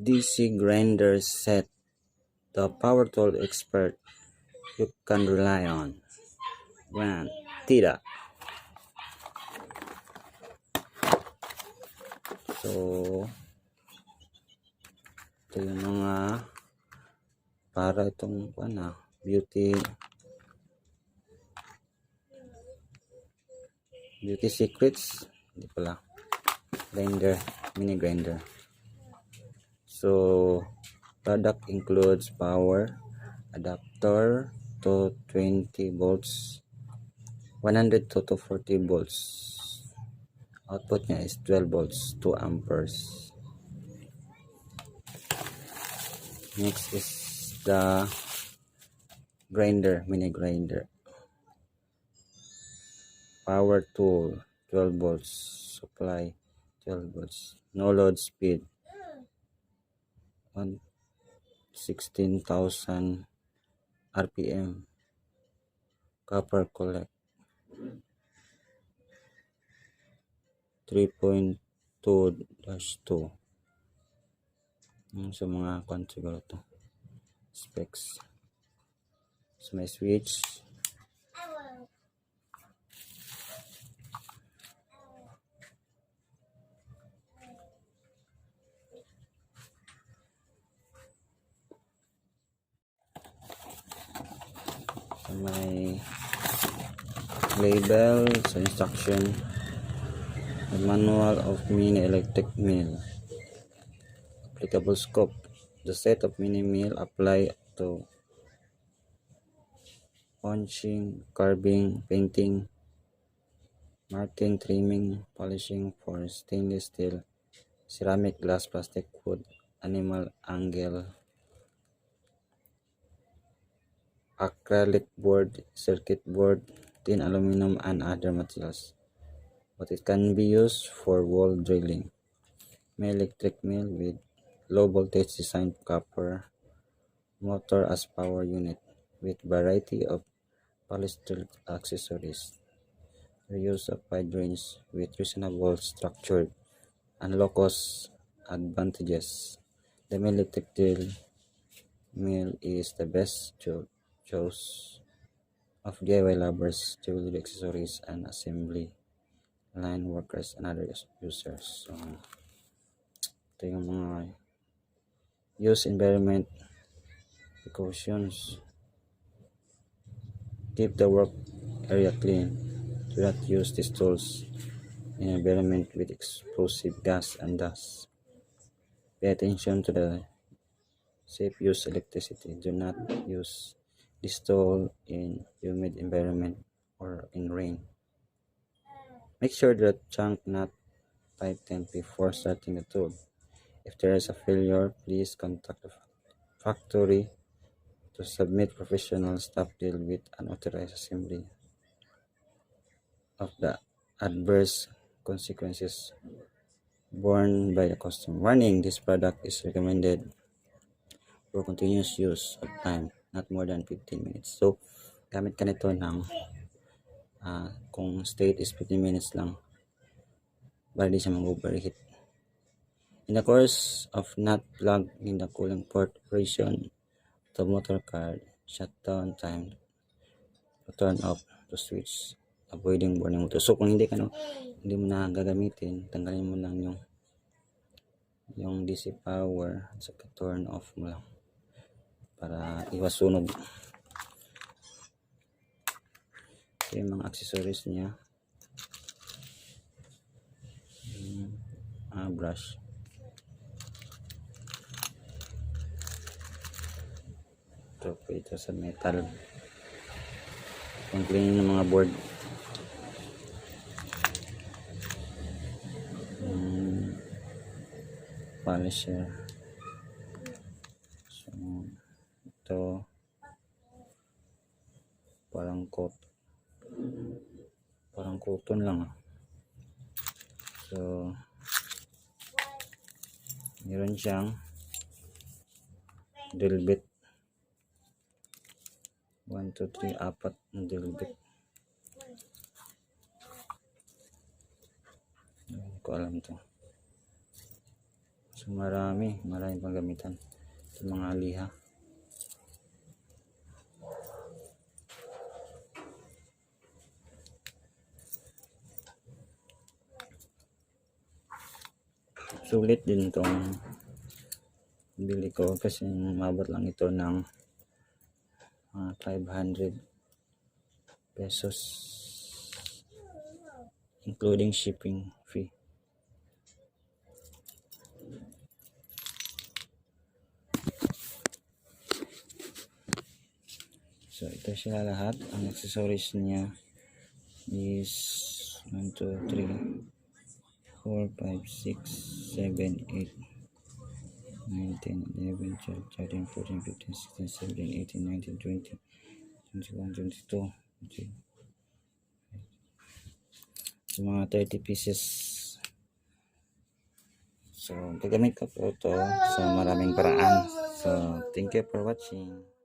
DC grinder set, the power tool expert you can rely on. Brand Tida. So, ito yung mga para itong beauty secrets. Hindi pala. Grinder, mini grinder. So, product includes power adapter to 20 volts, 100 to 40 volts. Output niya is 12 volts, 2 amperes. Next is the grinder, mini grinder. Power tool, 12 volts. Supply, 12 volts. No load speed, 16,000 RPM. Copper collect, 3.2-2. Sa mga siguro to specs. So may switch, so may label, so instruction, the manual of mini electric mill, applicable scope, the set of mini mill apply to punching, carving, painting, marking, trimming, polishing for stainless steel, ceramic, glass, plastic, wood, animal, angle, acrylic board, circuit board, tin, aluminum, and other materials. But it can be used for wall drilling. May electric mill with low voltage designed copper motor as power unit with variety of polished accessories. The use of wide range with reasonable structure and low cost advantages. The electric drill mill is the best choice of DIY lovers, jewelry accessories, and assembly line workers and other users. So, ito yung mga use environment precautions. Keep the work area clean. Do not use these tools in an environment with explosive gas and dust. Pay attention to the safe use electricity. Do not use this tool in humid environment or in rain. Make sure the chunk nut tightened before starting the tool. If there is a failure, please contact the factory to submit. Professional staff deal with unauthorized assembly of the adverse consequences borne by the customer. Warning: this product is recommended for continuous use of time, not more than 15 minutes. So, gamit ka nito ng kung state is 15 minutes lang para di siya mag-overheat. In the course of not plug in the cooling port operation, the motor card shutdown time to turn off the switch, avoiding burning motor. So kung hindi mo na gagamitin, tanggalin mo lang yung DC power at saka turn off mo lang para iwas sunog. Ito yung mga accessories niya. Brush. Ito sa metal. Pang cleaning ng mga board. Polisher. So, ito parang cotton lang. So, meron siyang drill bit. 1, 2, 3, 4 na drill bit. Hindi ko alam to. So marami pang gamitan sa mga liha. Sulit din tong bili ko kasi mabot lang ito ng 500 pesos including shipping fee. So ito sila lahat. Ang accessories niya is 1, 2, 3, 4, 5, 6, 7, 8, 9, 10, 11, 12, 13, 14, 15, 16, 17, 18, 19, 20, 21, 22, 23. So mga 30 pieces. So gagamit ko po ito sa maraming paraan. So thank you for watching.